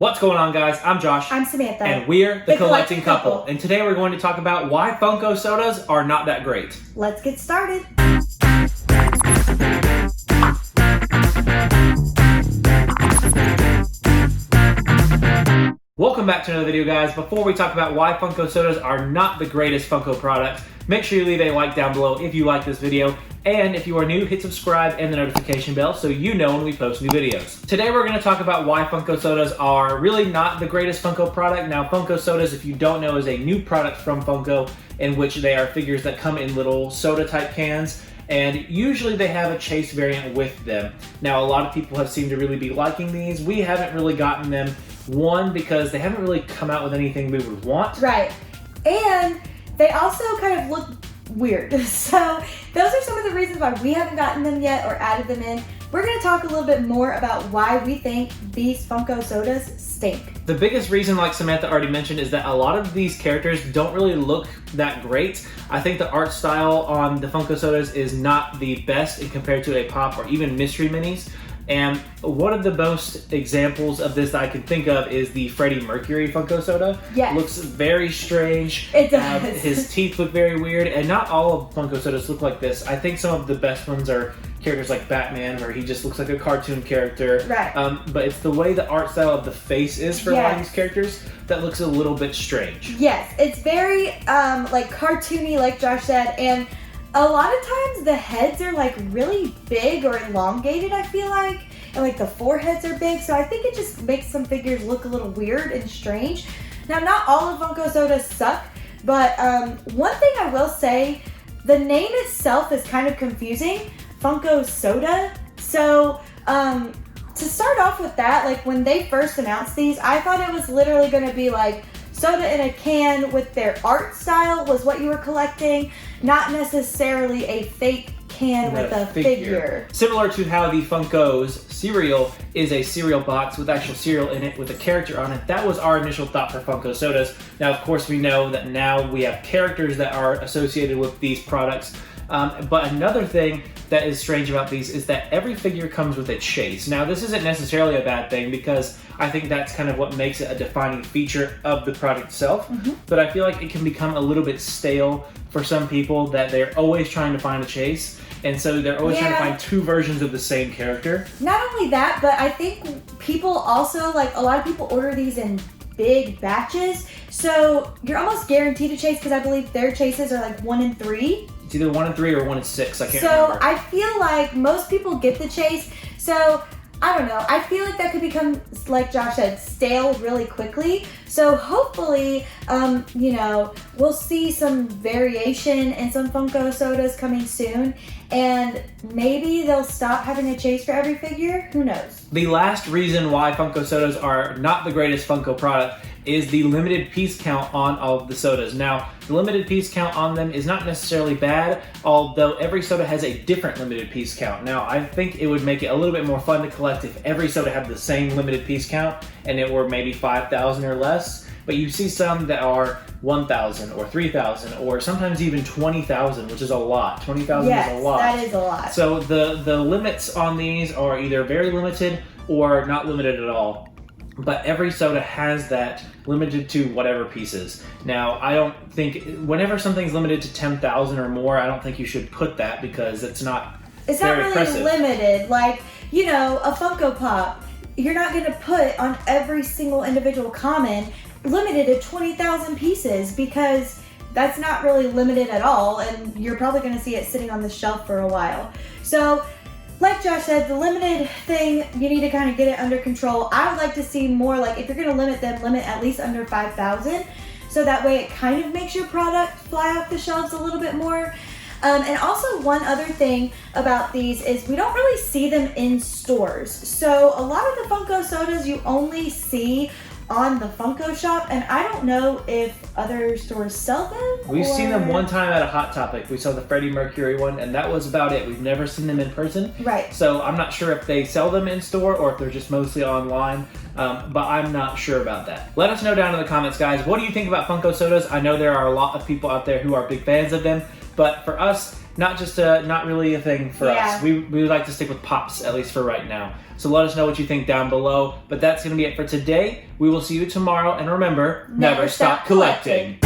What's going on, guys? I'm Josh. I'm Samantha. And we're the Collecting Couple. And today we're going to talk about why Funko Sodas are not that great. Let's get started. Welcome back to another video, guys. Before we talk about why Funko Sodas are not the greatest Funko product, make sure you leave a like down below if you like this video. And if you are new, hit subscribe and the notification bell so you know when we post new videos. Today we're going to talk about why Funko Sodas are really not the greatest Funko product. Now, Funko Sodas, if you don't know, is a new product from Funko in which they are figures that come in little soda type cans. And usually they have a chase variant with them. Now, a lot of people have seemed to really be liking these. We haven't really gotten them. One, because they haven't really come out with anything we would want. Right. And they also kind of look weird. So those are some of the reasons why we haven't gotten them yet or added them in. We're going to talk a little bit more about why we think these Funko Sodas stink. The biggest reason, like Samantha already mentioned, is that a lot of these characters don't really look that great. I think the art style on the Funko Sodas is not the best in compared to a Pop or even Mystery Minis. And one of the most examples of this that I can think of is the Freddie Mercury Funko Soda. Yes. Looks very strange. It does. His teeth look very weird, and not all of Funko Sodas look like this. I think some of the best ones are characters like Batman, where he just looks like a cartoon character. Right. But it's the way the art style of the face is for a lot of these characters that looks a little bit strange. Yes, it's very like cartoony, like Josh said, and a lot of times the heads are like really big or elongated, I feel like, and like the foreheads are big, so I think it just makes some figures look a little weird and strange. Now, not all of Funko Sodas suck, but one thing I will say, the name itself is kind of confusing, Funko Soda. So to start off with that, like when they first announced these, I thought it was literally going to be like soda in a can with their art style was what you were collecting, not necessarily a fake can with a figure. Similar to how the Funko's cereal is a cereal box with actual cereal in it with a character on it. That was our initial thought for Funko Sodas. Now, of course, we know that now we have characters that are associated with these products. But another thing that is strange about these is that every figure comes with a chase. Now, this isn't necessarily a bad thing because I think that's kind of what makes it a defining feature of the product itself. Mm-hmm. But I feel like it can become a little bit stale for some people that they're always trying to find a chase. And so they're always trying to find two versions of the same character. Not only that, but I think people also, like a lot of people order these in big batches. So you're almost guaranteed a chase because I believe their chases are like 1 in 3. It's either 1 in 3 or 1 in 6. I can't remember. So I feel like most people get the chase. So I don't know. I feel like that could become, like Josh said, stale really quickly. So hopefully, we'll see some variation in some Funko Sodas coming soon. And maybe they'll stop having a chase for every figure. Who knows? The last reason why Funko Sodas are not the greatest Funko product is the limited piece count on all of the sodas. Now, the limited piece count on them is not necessarily bad, although every soda has a different limited piece count. Now, I think it would make it a little bit more fun to collect if every soda had the same limited piece count and it were maybe 5,000 or less. But you see some that are 1,000 or 3,000 or sometimes even 20,000, which is a lot. 20,000 is a lot. Yes, that is a lot. So the limits on these are either very limited or not limited at all. But every soda has that limited to whatever pieces. Now, I don't think, whenever something's limited to 10,000 or more, I don't think you should put that because it's not very impressive. Limited. Like, a Funko Pop, you're not going to put on every single individual common limited to 20,000 pieces because that's not really limited at all, and you're probably going to see it sitting on the shelf for a while. So, like Josh said, the limited thing, you need to kind of get it under control. I would like to see more, like if you're going to limit them, limit at least under 5,000. So that way it kind of makes your product fly off the shelves a little bit more. And also one other thing about these is we don't really see them in stores. So a lot of the Funko Sodas you only see on the Funko shop, and I don't know if other stores sell them. We've seen them one time at a Hot Topic. We saw the Freddie Mercury one, and that was about it. We've never seen them in person. Right. So I'm not sure if they sell them in store or if they're just mostly online, but I'm not sure about that. Let us know down in the comments, guys. What do you think about Funko Sodas? I know there are a lot of people out there who are big fans of them, but for us, not really a thing for us. We would like to stick with Pops, at least for right now. So let us know what you think down below. But that's going to be it for today. We will see you tomorrow. And remember, never stop collecting.